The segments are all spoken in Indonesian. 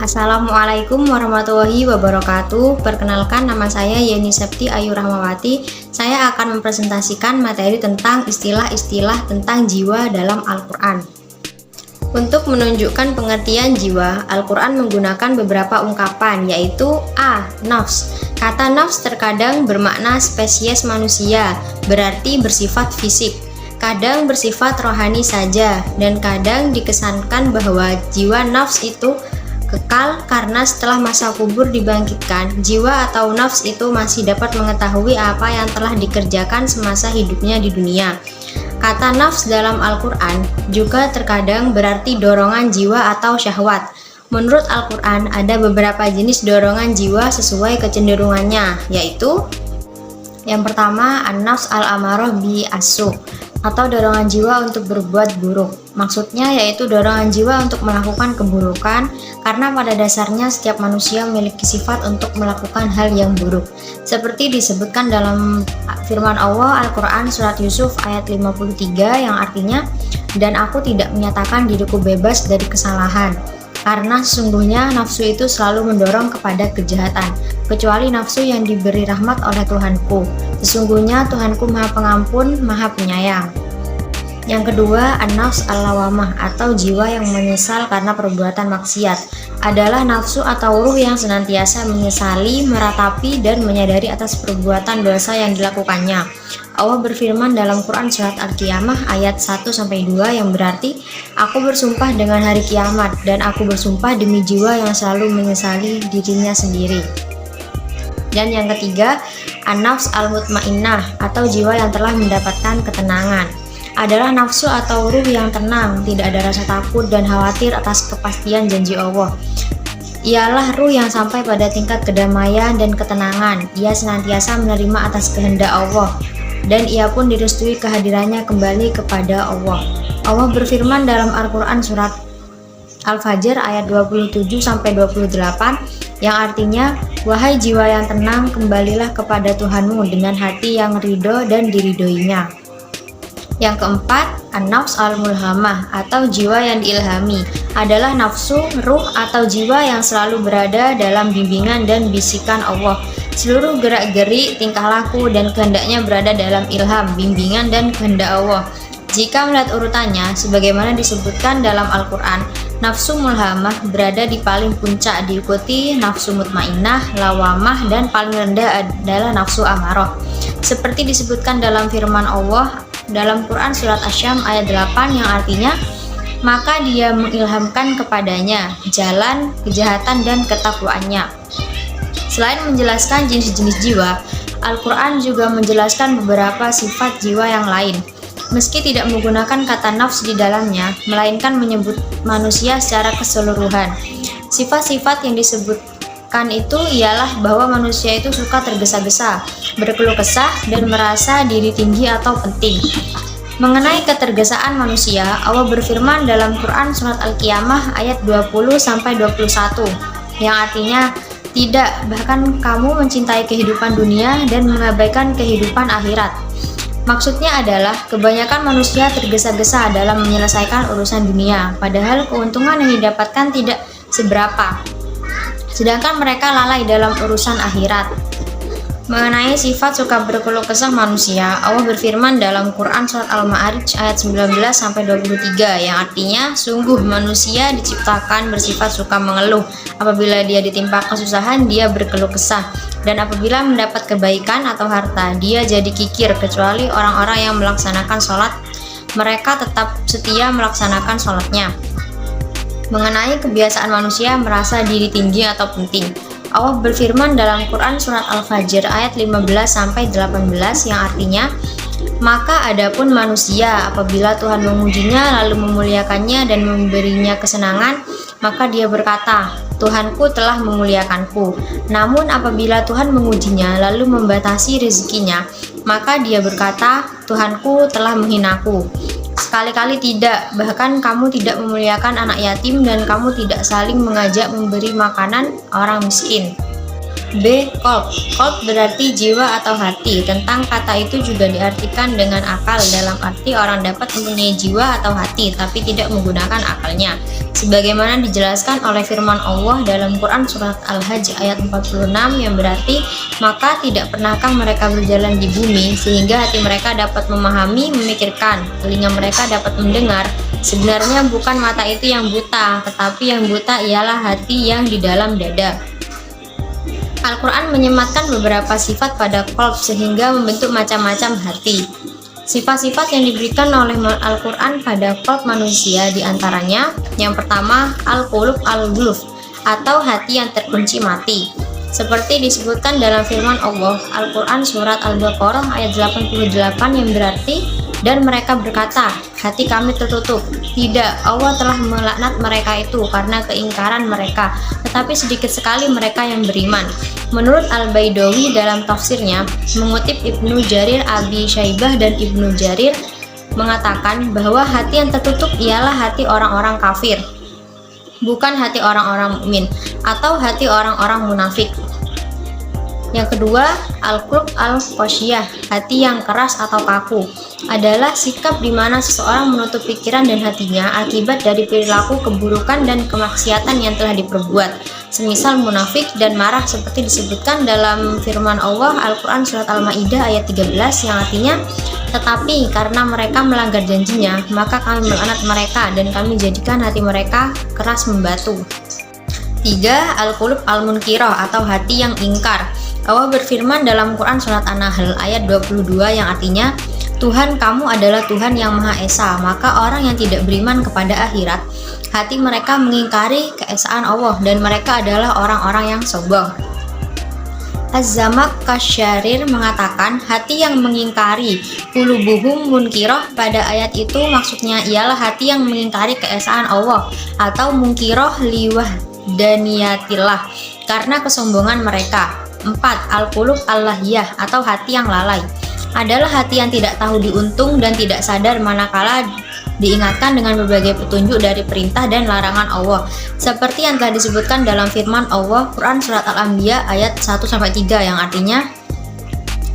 Assalamualaikum warahmatullahi wabarakatuh. Perkenalkan, nama saya Yeni Septi Ayu Rahmawati. Saya akan mempresentasikan materi tentang istilah-istilah tentang jiwa dalam Al-Quran. Untuk menunjukkan pengertian jiwa, Al-Quran menggunakan beberapa ungkapan, yaitu A. Nafs. Kata nafs terkadang bermakna spesies manusia, berarti bersifat fisik. Kadang bersifat rohani saja, dan kadang dikesankan bahwa jiwa nafs itu kekal karena setelah masa kubur dibangkitkan, jiwa atau nafs itu masih dapat mengetahui apa yang telah dikerjakan semasa hidupnya di dunia. Kata nafs dalam Al-Quran juga terkadang berarti dorongan jiwa atau syahwat. Menurut Al-Quran ada beberapa jenis dorongan jiwa sesuai kecenderungannya, yaitu yang pertama, an-nafs al-amarah bi as-su, atau dorongan jiwa untuk berbuat buruk. Maksudnya yaitu dorongan jiwa untuk melakukan keburukan, karena pada dasarnya setiap manusia memiliki sifat untuk melakukan hal yang buruk. Seperti disebutkan dalam firman Allah Al-Quran Surat Yusuf ayat 53 yang artinya, "Dan aku tidak menyatakan diriku bebas dari kesalahan, karena sesungguhnya nafsu itu selalu mendorong kepada kejahatan, kecuali nafsu yang diberi rahmat oleh Tuhanku. Sesungguhnya Tuhanku Maha Pengampun, Maha Penyayang." Yang kedua, an-nafs al-lawamah, atau jiwa yang menyesal karena perbuatan maksiat, adalah nafsu atau ruh yang senantiasa menyesali, meratapi, dan menyadari atas perbuatan dosa yang dilakukannya. Allah berfirman dalam Quran Surat Al-Qiyamah ayat 1-2 yang berarti, "Aku bersumpah dengan hari kiamat, dan aku bersumpah demi jiwa yang selalu menyesali dirinya sendiri." Dan yang ketiga, an-nafs al-mutmainnah, atau jiwa yang telah mendapatkan ketenangan, adalah nafsu atau ruh yang tenang, tidak ada rasa takut dan khawatir atas kepastian janji Allah. Ialah ruh yang sampai pada tingkat kedamaian dan ketenangan. Ia senantiasa menerima atas kehendak Allah, dan ia pun direstui kehadirannya kembali kepada Allah. Allah berfirman dalam Al-Quran Surat Al-Fajr ayat 27-28 yang artinya, "Wahai jiwa yang tenang, kembalilah kepada Tuhanmu dengan hati yang ridho dan diridhoinya." Yang keempat, an-nafs al-mulhamah, atau jiwa yang diilhami, adalah nafsu, ruh, atau jiwa yang selalu berada dalam bimbingan dan bisikan Allah. Seluruh gerak-gerik, tingkah laku, dan kehendaknya berada dalam ilham, bimbingan, dan kehendak Allah. Jika melihat urutannya, sebagaimana disebutkan dalam Al-Quran, nafsu mulhamah berada di paling puncak, diikuti nafsu mutmainnah, lawamah, dan paling rendah adalah nafsu amarah. Seperti disebutkan dalam firman Allah dalam Quran Surat Asy-Syams ayat 8 yang artinya, "Maka dia mengilhamkan kepadanya jalan kejahatan dan ketakwaannya." Selain menjelaskan jenis-jenis jiwa, Al-Quran juga menjelaskan beberapa sifat jiwa yang lain. Meski tidak menggunakan kata nafs di dalamnya, melainkan menyebut manusia secara keseluruhan. Sifat-sifat yang disebutkan itu ialah bahwa manusia itu suka tergesa-gesa, berkeluh kesah, dan merasa diri tinggi atau penting. Mengenai ketergesaan manusia, Allah berfirman dalam Quran Surat Al-Qiyamah ayat 20-21 yang artinya, "Tidak, bahkan kamu mencintai kehidupan dunia dan mengabaikan kehidupan akhirat." Maksudnya adalah kebanyakan manusia tergesa-gesa dalam menyelesaikan urusan dunia, padahal keuntungan yang didapatkan tidak seberapa, sedangkan mereka lalai dalam urusan akhirat. Mengenai sifat suka berkeluh kesah manusia, Allah berfirman dalam Quran Surat Al-Ma'arij ayat 19-23 yang artinya, "Sungguh manusia diciptakan bersifat suka mengeluh. Apabila dia ditimpa kesusahan, dia berkeluh kesah, dan apabila mendapat kebaikan atau harta, dia jadi kikir, kecuali orang-orang yang melaksanakan sholat, mereka tetap setia melaksanakan sholatnya." Mengenai kebiasaan manusia merasa diri tinggi atau penting, Allah berfirman dalam Quran Surat Al-Fajr ayat 15-18 yang artinya, "Maka adapun manusia, apabila Tuhan mengujinya lalu memuliakannya dan memberinya kesenangan, maka dia berkata, 'Tuhanku telah memuliakanku.' Namun apabila Tuhan mengujinya lalu membatasi rezekinya, maka dia berkata, 'Tuhanku telah menghinaku.' Sekali-kali tidak, bahkan kamu tidak memuliakan anak yatim dan kamu tidak saling mengajak memberi makanan orang miskin." B. Qalb. Qalb berarti jiwa atau hati. Tentang kata itu juga diartikan dengan akal, dalam arti orang dapat mempunyai jiwa atau hati tapi tidak menggunakan akalnya. Sebagaimana dijelaskan oleh firman Allah dalam Quran surat Al-Hajj ayat 46 yang berarti, maka tidak pernahkah mereka berjalan di bumi sehingga hati mereka dapat memahami, memikirkan, telinga mereka dapat mendengar. Sebenarnya bukan mata itu yang buta, tetapi yang buta ialah hati yang di dalam dada. Al-Quran menyematkan beberapa sifat pada qalb sehingga membentuk macam-macam hati. Sifat-sifat yang diberikan oleh Al-Quran pada qalb manusia diantaranya, yang pertama, al-qulub al-guluf, atau hati yang terkunci mati. Seperti disebutkan dalam firman Allah, Al-Quran surat Al-Baqarah ayat 88 yang berarti, dan mereka berkata, hati kami tertutup. Tidak, Allah telah melaknat mereka itu karena keingkaran mereka, tetapi sedikit sekali mereka yang beriman. Menurut Al-Baidawi dalam tafsirnya, mengutip Ibnu Jarir Abi Syaibah dan Ibnu Jarir mengatakan bahwa hati yang tertutup ialah hati orang-orang kafir, bukan hati orang-orang mukmin atau hati orang-orang munafik. Yang kedua, al-qulub al-qasyah, hati yang keras atau kaku, adalah sikap di mana seseorang menutup pikiran dan hatinya akibat dari perilaku keburukan dan kemaksiatan yang telah diperbuat, semisal munafik dan marah seperti disebutkan dalam firman Allah Al-Quran surat Al-Maidah ayat 13 yang artinya, tetapi karena mereka melanggar janjinya, maka kami melaknat mereka dan kami jadikan hati mereka keras membatu. 3. Al-qulub al-munkirah, atau hati yang ingkar. Allah berfirman dalam Quran surat An-Nahl ayat 22 yang artinya, Tuhan kamu adalah Tuhan yang Maha Esa. Maka orang yang tidak beriman kepada akhirat, hati mereka mengingkari keesaan Allah dan mereka adalah orang-orang yang sombong. Az-Zamakhsyari mengatakan hati yang mengingkari qulubuhum munkirah, pada ayat itu maksudnya ialah hati yang mengingkari keesaan Allah atau munkirah liwahdaniyatillah karena kesombongan mereka. 4. Al-qulub al-lahiyah, atau hati yang lalai, adalah hati yang tidak tahu diuntung dan tidak sadar manakala diingatkan dengan berbagai petunjuk dari perintah dan larangan Allah, seperti yang telah disebutkan dalam firman Allah Quran surat Al-Anbiya ayat 1-3 yang artinya,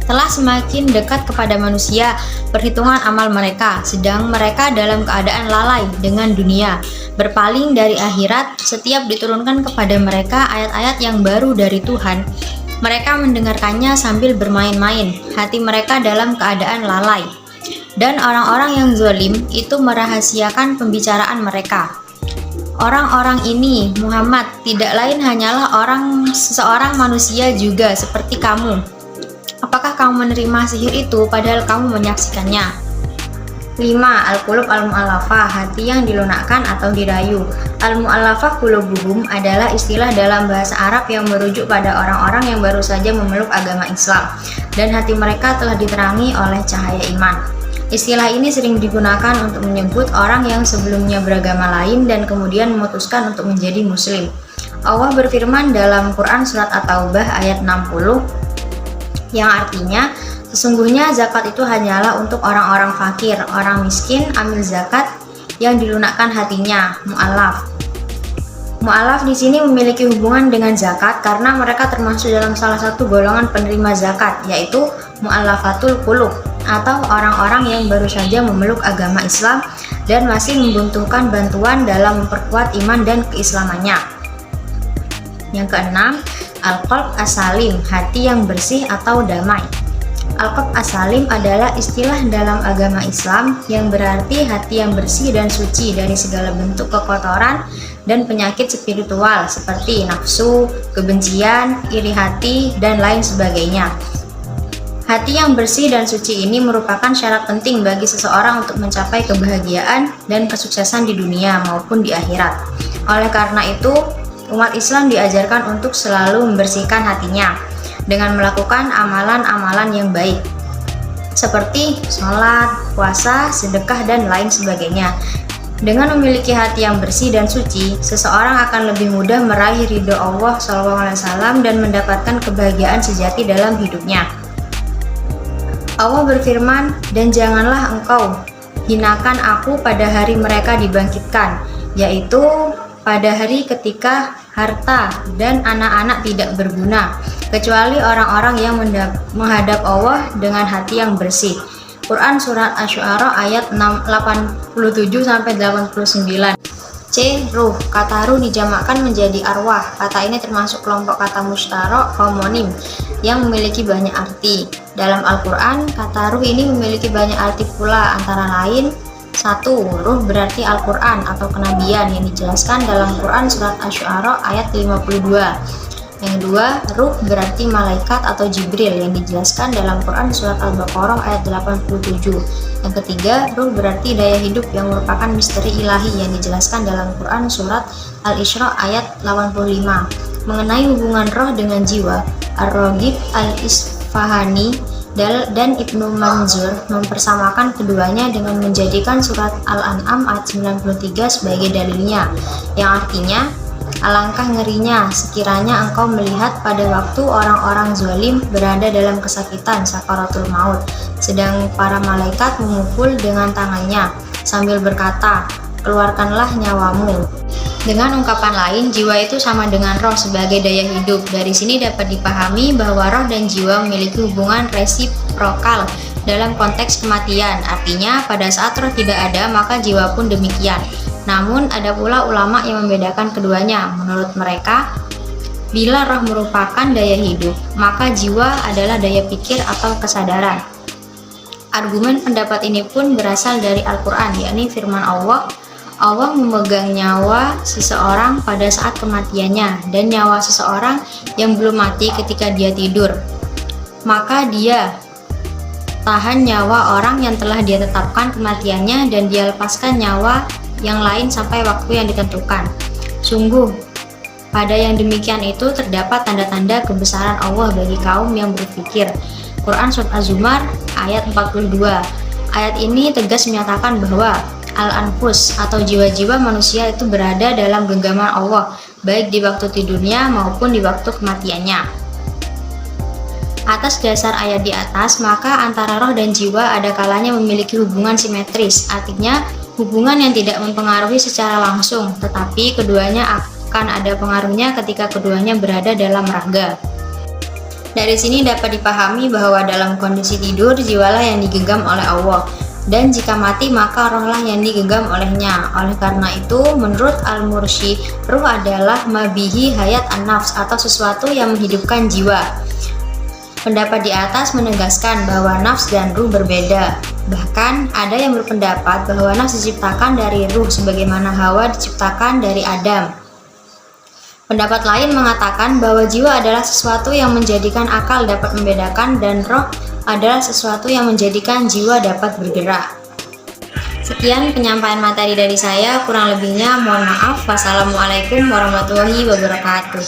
telah semakin dekat kepada manusia perhitungan amal mereka, sedang mereka dalam keadaan lalai dengan dunia, berpaling dari akhirat. Setiap diturunkan kepada mereka ayat-ayat yang baru dari Tuhan, mereka mendengarkannya sambil bermain-main, hati mereka dalam keadaan lalai. Dan orang-orang yang zalim itu merahasiakan pembicaraan mereka. Orang-orang ini, Muhammad, tidak lain hanyalah seseorang manusia juga seperti kamu. Apakah kamu menerima sihir itu padahal kamu menyaksikannya? 5. Al-qulub al-mu'allafah, hati yang dilunakkan atau dirayu. Al-mu'allafah qulubuhum adalah istilah dalam bahasa Arab yang merujuk pada orang-orang yang baru saja memeluk agama Islam dan hati mereka telah diterangi oleh cahaya iman. Istilah ini sering digunakan untuk menyebut orang yang sebelumnya beragama lain dan kemudian memutuskan untuk menjadi muslim. Allah berfirman dalam Quran surat At-Taubah ayat 60 yang artinya, sesungguhnya zakat itu hanyalah untuk orang-orang fakir, orang miskin, amil zakat yang dilunakkan hatinya, mu'allaf. Mu'allaf di sini memiliki hubungan dengan zakat karena mereka termasuk dalam salah satu golongan penerima zakat, yaitu mu'allafatul qulub, atau orang-orang yang baru saja memeluk agama Islam dan masih membutuhkan bantuan dalam memperkuat iman dan keislamannya. Yang keenam, al-qalb as-salim, hati yang bersih atau damai. Al-qalb as-salim adalah istilah dalam agama Islam yang berarti hati yang bersih dan suci dari segala bentuk kekotoran dan penyakit spiritual seperti nafsu, kebencian, iri hati, dan lain sebagainya. Hati yang bersih dan suci ini merupakan syarat penting bagi seseorang untuk mencapai kebahagiaan dan kesuksesan di dunia maupun di akhirat. Oleh karena itu, umat Islam diajarkan untuk selalu membersihkan hatinya dengan melakukan amalan-amalan yang baik seperti sholat, puasa, sedekah, dan lain sebagainya. Dengan memiliki hati yang bersih dan suci, seseorang akan lebih mudah meraih ridho Allah SAW dan mendapatkan kebahagiaan sejati dalam hidupnya. Allah berfirman, dan janganlah engkau hinakan aku pada hari mereka dibangkitkan, yaitu pada hari ketika harta dan anak-anak tidak berguna, kecuali orang-orang yang menghadap Allah dengan hati yang bersih. Quran Surat Asy-Syu'ara ayat 87-89. C. Ruh. Kata ruh dijamakkan menjadi arwah. Kata ini termasuk kelompok kata mustarok homonim yang memiliki banyak arti. Dalam Al-Quran, kata ruh ini memiliki banyak arti pula, antara lain: 1. Ruh berarti Al-Quran atau kenabian yang dijelaskan dalam Quran Surat Asy-Syu'ara ayat 52. Yang kedua, ruh berarti malaikat atau Jibril yang dijelaskan dalam Quran Surat Al-Baqarah ayat 87. Yang ketiga, ruh berarti daya hidup yang merupakan misteri ilahi yang dijelaskan dalam Quran Surat Al-Isra ayat 85. Mengenai hubungan roh dengan jiwa, Ar-Raghib Al-Isfahani dan Ibnu Manzur mempersamakan keduanya dengan menjadikan Surat Al-An'am ayat 93 sebagai dalilnya, yang artinya, alangkah ngerinya sekiranya engkau melihat pada waktu orang-orang zalim berada dalam kesakitan sakaratul maut, sedang para malaikat memukul dengan tangannya sambil berkata, keluarkanlah nyawamu. Dengan ungkapan lain, jiwa itu sama dengan roh sebagai daya hidup. Dari sini dapat dipahami bahwa roh dan jiwa memiliki hubungan resiprokal dalam konteks kematian. Artinya, pada saat roh tidak ada, maka jiwa pun demikian. Namun, ada pula ulama yang membedakan keduanya. Menurut mereka, bila roh merupakan daya hidup, maka jiwa adalah daya pikir atau kesadaran. Argumen pendapat ini pun berasal dari Al-Quran, yakni firman Allah memegang nyawa seseorang pada saat kematiannya, dan nyawa seseorang yang belum mati ketika dia tidur. Maka dia tahan nyawa orang yang telah dia tetapkan kematiannya, dan dia lepaskan nyawa yang lain sampai waktu yang ditentukan. Sungguh, pada yang demikian itu terdapat tanda-tanda kebesaran Allah bagi kaum yang berpikir. Quran Surat Az-Zumar ayat 42. Ayat ini tegas menyatakan bahwa al-anfus atau jiwa-jiwa manusia itu berada dalam genggaman Allah, baik di waktu tidurnya maupun di waktu kematiannya. Atas dasar ayat di atas, maka antara roh dan jiwa ada kalanya memiliki hubungan simetris, artinya hubungan yang tidak mempengaruhi secara langsung, tetapi keduanya akan ada pengaruhnya ketika keduanya berada dalam raga. Dari sini dapat dipahami bahwa dalam kondisi tidur, jiwalah yang digenggam oleh Allah, dan jika mati maka rohlah yang digenggam olehnya. Oleh karena itu, menurut Al-Mursyid, ruh adalah mabihi hayat an-nafs atau sesuatu yang menghidupkan jiwa. Pendapat di atas menegaskan bahwa nafs dan ruh berbeda. Bahkan ada yang berpendapat bahwa nafs diciptakan dari ruh sebagaimana Hawa diciptakan dari Adam. Pendapat lain mengatakan bahwa jiwa adalah sesuatu yang menjadikan akal dapat membedakan, dan roh adalah sesuatu yang menjadikan jiwa dapat bergerak. Sekian penyampaian materi dari saya, kurang lebihnya mohon maaf. Wassalamualaikum warahmatullahi wabarakatuh.